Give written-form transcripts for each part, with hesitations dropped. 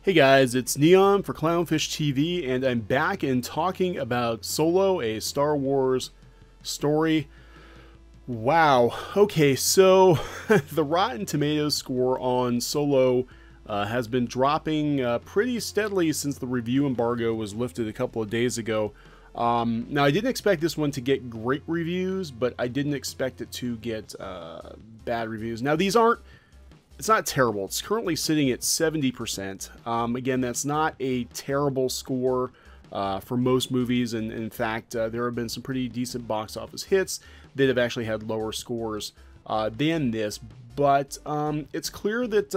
Hey guys, it's Neon for CLOWNFISH TV, and I'm back and talking about Solo, a Star Wars story. Wow. Okay, so the Rotten Tomatoes score on Solo has been dropping pretty steadily since the review embargo was lifted a couple of days ago. Now, I didn't expect this one to get great reviews, but I didn't expect it to get bad reviews. Now, it's not terrible. It's currently sitting at 70%. Again, that's not a terrible score for most movies, and in fact, there have been some pretty decent box office hits that have actually had lower scores than this. But it's clear that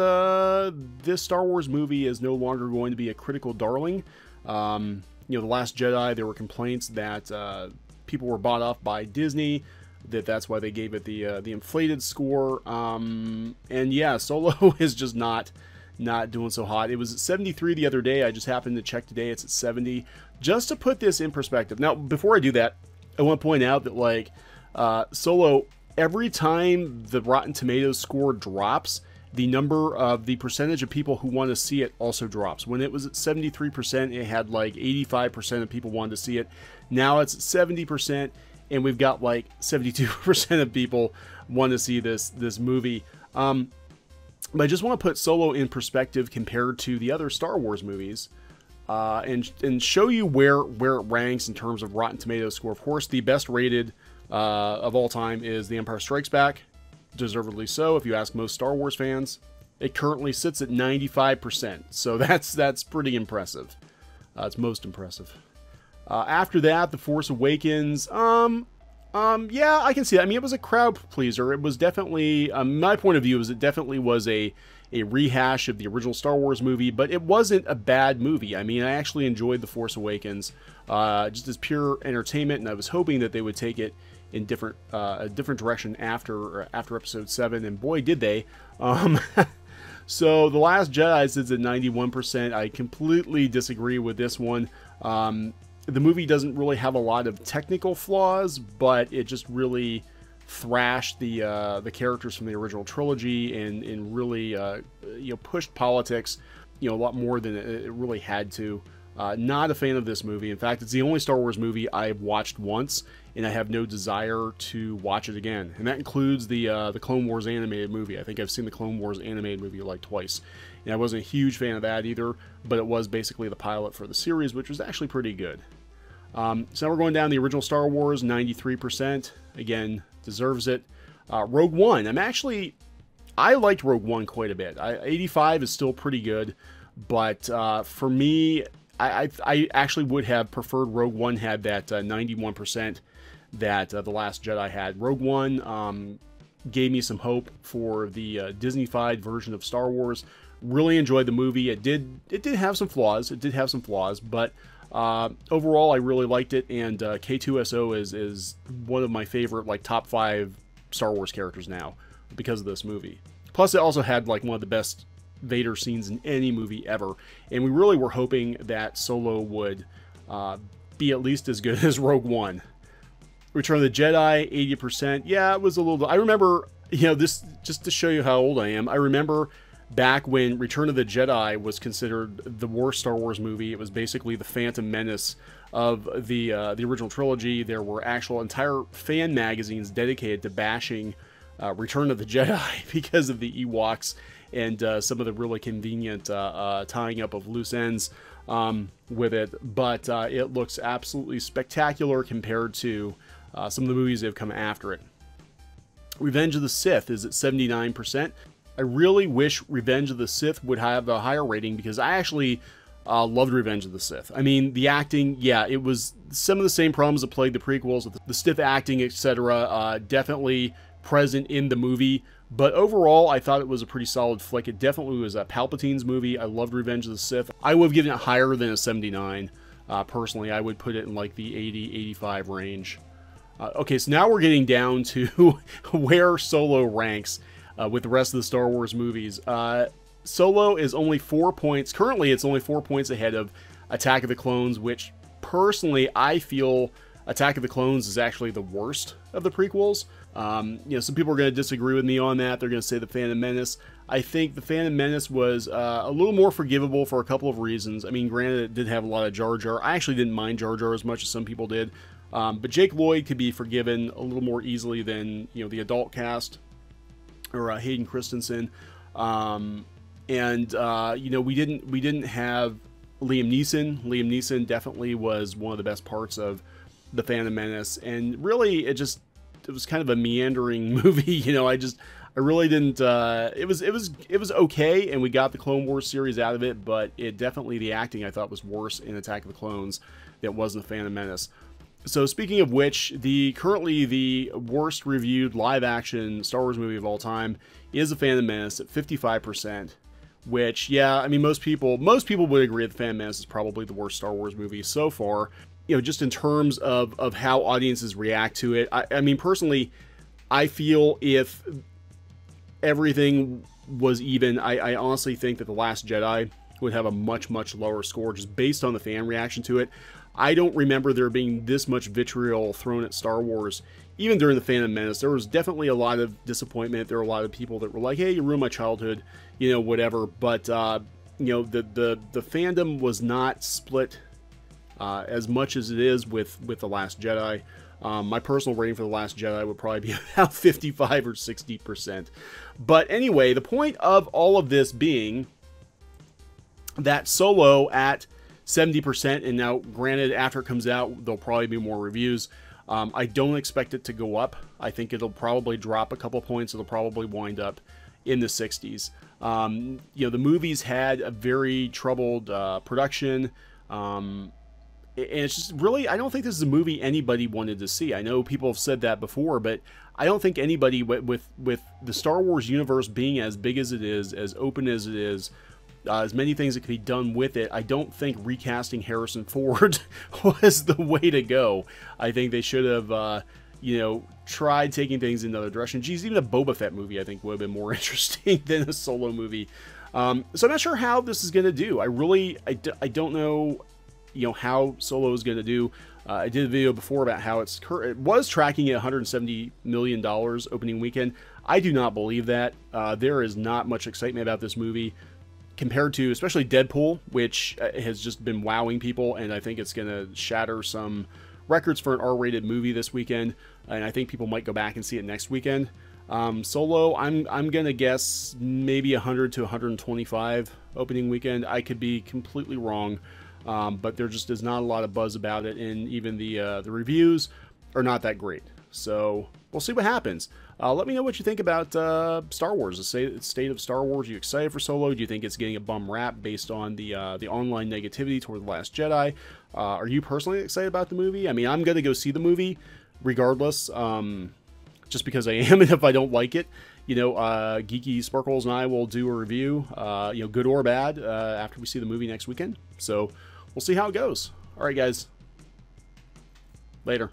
this Star Wars movie is no longer going to be a critical darling. The Last Jedi, there were complaints that people were bought off by Disney, that's why they gave it the inflated score. And yeah, Solo is just not doing so hot. It was at 73 the other day. I just happened to check today. It's at 70. Just to put this in perspective. Now, before I do that, I want to point out that Solo, every time the Rotten Tomatoes score drops, the percentage of people who want to see it also drops. When it was at 73%, it had like 85% of people wanted to see it. Now it's at 70%. And we've got like 72% of people want to see this movie. But I just want to put Solo in perspective compared to the other Star Wars movies, and show you where it ranks in terms of Rotten Tomatoes score. Of course, the best rated of all time is The Empire Strikes Back, deservedly so. If you ask most Star Wars fans, it currently sits at 95%. So that's pretty impressive. It's most impressive. After that, The Force Awakens, yeah, I can see that. I mean, it was a crowd pleaser. It was definitely, my point of view is it definitely was a rehash of the original Star Wars movie, but it wasn't a bad movie. I mean, I actually enjoyed The Force Awakens, just as pure entertainment, and I was hoping that they would take it in a different direction after Episode 7, and boy, did they. So, The Last Jedi sits at 91%. I completely disagree with this one. The movie doesn't really have a lot of technical flaws, but it just really thrashed the characters from the original trilogy and really pushed politics a lot more than it really had to. Not a fan of this movie. In fact, it's the only Star Wars movie I've watched once, and I have no desire to watch it again. And that includes the Clone Wars animated movie. I think I've seen the Clone Wars animated movie like twice. And I wasn't a huge fan of that either, but it was basically the pilot for the series, which was actually pretty good. So now we're going down the original Star Wars, 93%. Again, deserves it. Rogue One. I liked Rogue One quite a bit. 85 is still pretty good, but for me, I actually would have preferred Rogue One had that 91% that The Last Jedi had. Rogue One gave me some hope for the Disney-fied version of Star Wars. Really enjoyed the movie. It did have some flaws. But overall, I really liked it, and K2SO is one of my favorite top 5 Star Wars characters now because of this movie. Plus, it also had one of the best Vader scenes in any movie ever, and we really were hoping that Solo would be at least as good as Rogue One. Return of the Jedi, 80%. Yeah, it was a little. I remember, this just to show you how old I am. I remember back when Return of the Jedi was considered the worst Star Wars movie. It was basically the Phantom Menace of the original trilogy. There were actual entire fan magazines dedicated to bashing Return of the Jedi because of the Ewoks and some of the really convenient tying up of loose ends with it. But it looks absolutely spectacular compared to some of the movies that have come after it. Revenge of the Sith is at 79%. I really wish Revenge of the Sith would have a higher rating because I actually loved Revenge of the Sith. I mean, the acting, yeah, it was some of the same problems that plagued the prequels, the stiff acting, etc. Definitely present in the movie. But overall, I thought it was a pretty solid flick. It definitely was a Palpatine's movie. I loved Revenge of the Sith. I would have given it higher than a 79. Personally, I would put it in the 80, 85 range. Okay, so now we're getting down to where Solo ranks with the rest of the Star Wars movies. Solo is only 4 points. Currently, it's only 4 points ahead of Attack of the Clones, which personally I feel Attack of the Clones is actually the worst of the prequels. Some people are going to disagree with me on that. They're going to say The Phantom Menace. I think The Phantom Menace was a little more forgivable for a couple of reasons. I mean, granted, it did have a lot of Jar Jar. I actually didn't mind Jar Jar as much as some people did. But Jake Lloyd could be forgiven a little more easily than, you know, the adult cast or Hayden Christensen. You know, we didn't have Liam Neeson. Liam Neeson definitely was one of the best parts of The Phantom Menace, and really it was kind of a meandering movie. You know, I really didn't. It was okay, and we got the Clone Wars series out of it, but it definitely, the acting I thought was worse in Attack of the Clones than it was in The Phantom Menace. So speaking of which, currently the worst reviewed live action Star Wars movie of all time is The Phantom Menace at 55%. Which, yeah, I mean, most people would agree that The Phantom Menace is probably the worst Star Wars movie so far. You know, just in terms of how audiences react to it. I mean, personally, I feel if everything was even, I honestly think that The Last Jedi would have a much, much lower score just based on the fan reaction to it. I don't remember there being this much vitriol thrown at Star Wars, even during The Phantom Menace. There was definitely a lot of disappointment. There were a lot of people that were like, hey, you ruined my childhood, you know, whatever. But, you know, the fandom was not split as much as it is with The Last Jedi. My personal rating for The Last Jedi would probably be about 55 or 60%. But anyway, the point of all of this being that Solo at 70%, and now granted, after it comes out, there'll probably be more reviews. I don't expect it to go up. I think it'll probably drop a couple points. It'll probably wind up in the 60s. You know, the movies had a very troubled production. And it's just really, I don't think this is a movie anybody wanted to see. I know people have said that before, but I don't think anybody, with the Star Wars universe being as big as it is, as open as it is, as many things that could be done with it, I don't think recasting Harrison Ford was the way to go. I think they should have, you know, tried taking things in another direction. Geez, even a Boba Fett movie I think would have been more interesting than a Solo movie. So I'm not sure how this is going to do. I don't know, you know, how Solo is going to do. I did a video before about how it was tracking at $170 million opening weekend. I do not believe that. There is not much excitement about this movie compared to especially Deadpool, which has just been wowing people, and I think it's going to shatter some records for an R-rated movie this weekend, and I think people might go back and see it next weekend. Solo, I'm going to guess maybe 100 to 125 opening weekend. I could be completely wrong, but there just is not a lot of buzz about it, and even the reviews are not that great. So we'll see what happens. Let me know what you think about Star Wars, the state of Star Wars. Are you excited for Solo? Do you think it's getting a bum rap based on the online negativity toward The Last Jedi? Are you personally excited about the movie? I mean, I'm going to go see the movie regardless, just because I am, and if I don't like it, you know, Geeky Sparkles and I will do a review, you know, good or bad, after we see the movie next weekend. So we'll see how it goes. All right, guys. Later.